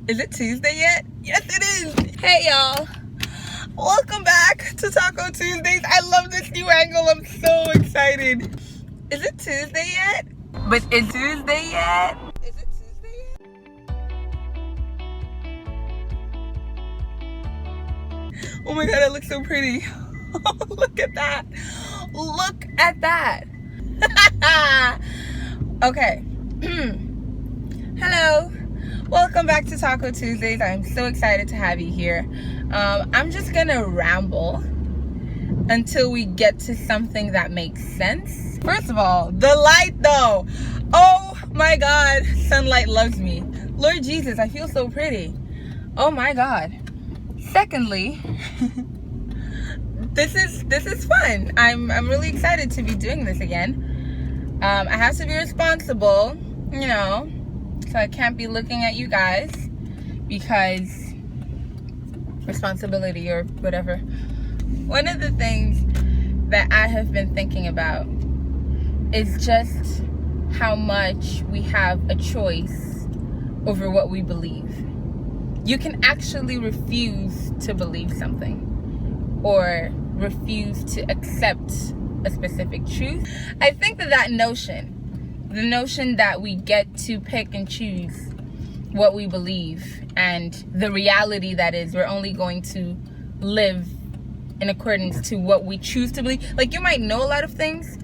Is it Tuesday yet? Yes, it is. Hey, y'all. Welcome back to Taco Tuesdays. I love this new angle. I'm so excited. Is it Tuesday yet? But is Tuesday yet? Is it Tuesday yet? Oh my God, I look so pretty. Look at that. Look at that. Okay. Hello. Welcome back to Taco Tuesdays. I'm so excited to have you here. I'm just gonna ramble until we get to something that makes sense. First of all, the light though. Oh my God, sunlight loves me. Lord Jesus, I feel so pretty. Oh my God. Secondly, this is fun. I'm really excited to be doing this again. I have to be responsible, you know. So I can't be looking at you guys because responsibility or whatever. One of the things that I have been thinking about is just how much we have a choice over what we believe. You can actually refuse to believe something or refuse to accept a specific truth. I think that notion, the notion that we get to pick and choose what we believe and the reality that is we're only going to live in accordance to what we choose to believe. Like, you might know a lot of things,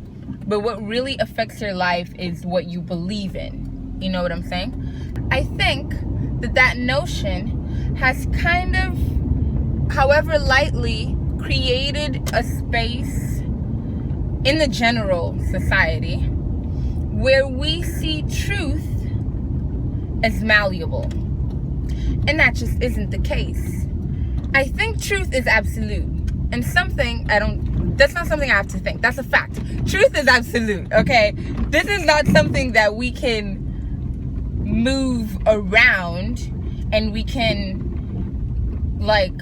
but what really affects your life is what you believe in. You know what I'm saying? I think that notion has kind of, however lightly, created a space in the general society where we see truth as malleable. And that just isn't the case. I think truth is absolute. And that's not something I have to think. That's a fact. Truth is absolute, okay? This is not something that we can move around and we can, like,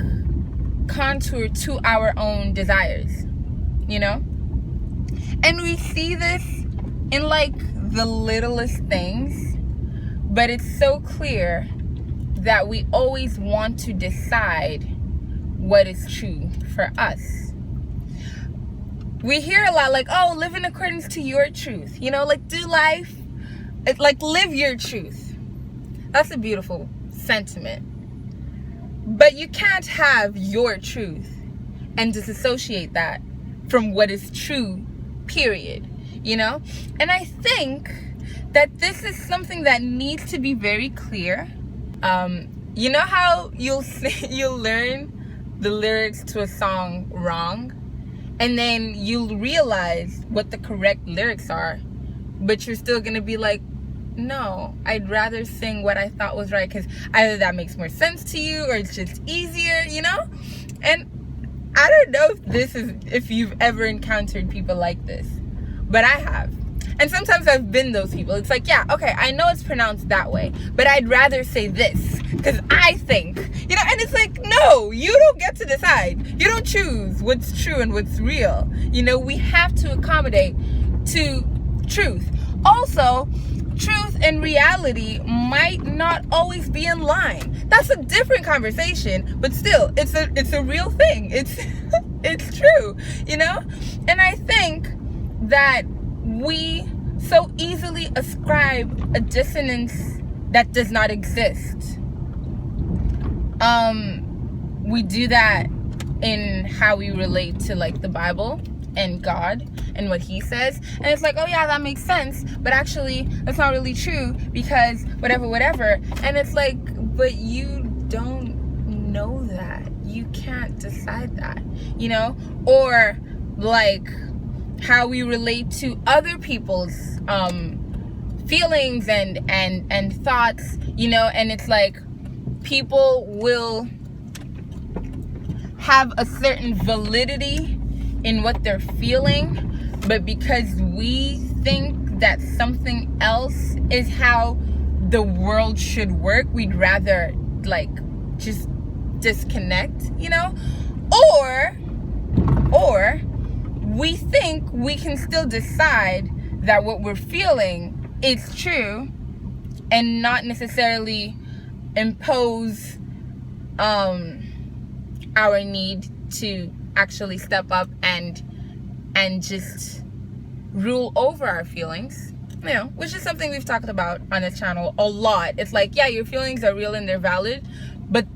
contour to our own desires, you know? And we see this in, like, the littlest things, but it's so clear that we always want to decide what is true for us. We hear a lot like, oh, live in accordance to your truth, you know, like, do life, like, live your truth. That's a beautiful sentiment, but you can't have your truth and disassociate that from what is true, period. You know? And I think that this is something that needs to be very clear. You know how you'll learn the lyrics to a song wrong, and then you'll realize what the correct lyrics are, but you're still gonna be like, no, I'd rather sing what I thought was right, because either that makes more sense to you or it's just easier, you know? And I don't know if you've ever encountered people like this, but I have. And sometimes I've been those people. It's like, yeah, okay, I know it's pronounced that way, but I'd rather say this because I think, you know, and it's like, no, you don't get to decide. You don't choose what's true and what's real. You know, we have to accommodate to truth. Also, truth and reality might not always be in line. That's a different conversation, but still, it's a real thing. It's true, you know? And I think that we so easily ascribe a dissonance that does not exist. We do that in how we relate to, like, the Bible and God and what he says, and it's like, oh yeah, that makes sense, but actually that's not really true because whatever. And it's like, but you don't know that. You can't decide that, you know? Or like how we relate to other people's feelings and thoughts, you know? And it's like, people will have a certain validity in what they're feeling, but because we think that something else is how the world should work, we'd rather, like, just disconnect, you know? Or we think we can still decide that what we're feeling is true and not necessarily impose our need to actually step up and just rule over our feelings, you know, which is something we've talked about on this channel a lot. It's like, yeah, your feelings are real and they're valid, but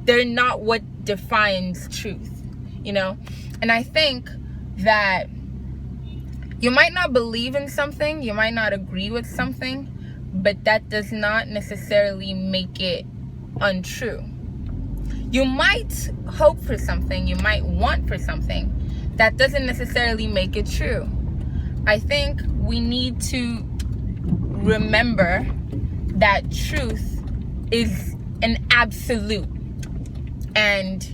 they're not what defines truth, you know. And I think that you might not believe in something, you might not agree with something, but that does not necessarily make it untrue. You might hope for something, you might want for something, that doesn't necessarily make it true. I think we need to remember that truth is an absolute, and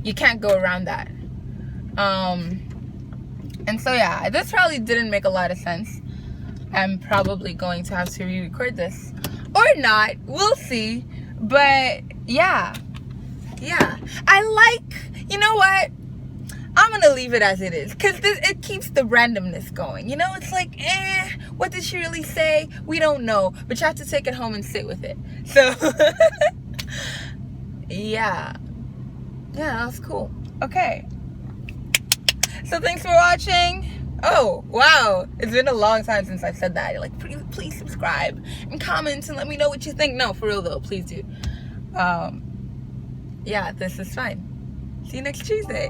you can't go around that. And so yeah, this probably didn't make a lot of sense. I'm probably going to have to re-record this or not, we'll see. But yeah, I like, you know what, I'm gonna leave it as it is, because it keeps the randomness going, you know. It's like, what did she really say? We don't know, but you have to take it home and sit with it. So yeah, that was cool. Okay, so thanks for watching. Oh wow, it's been a long time since I've said that. Like, please subscribe and comment and let me know what you think. No, for real though, please do. Yeah, this is fine. See you next Tuesday.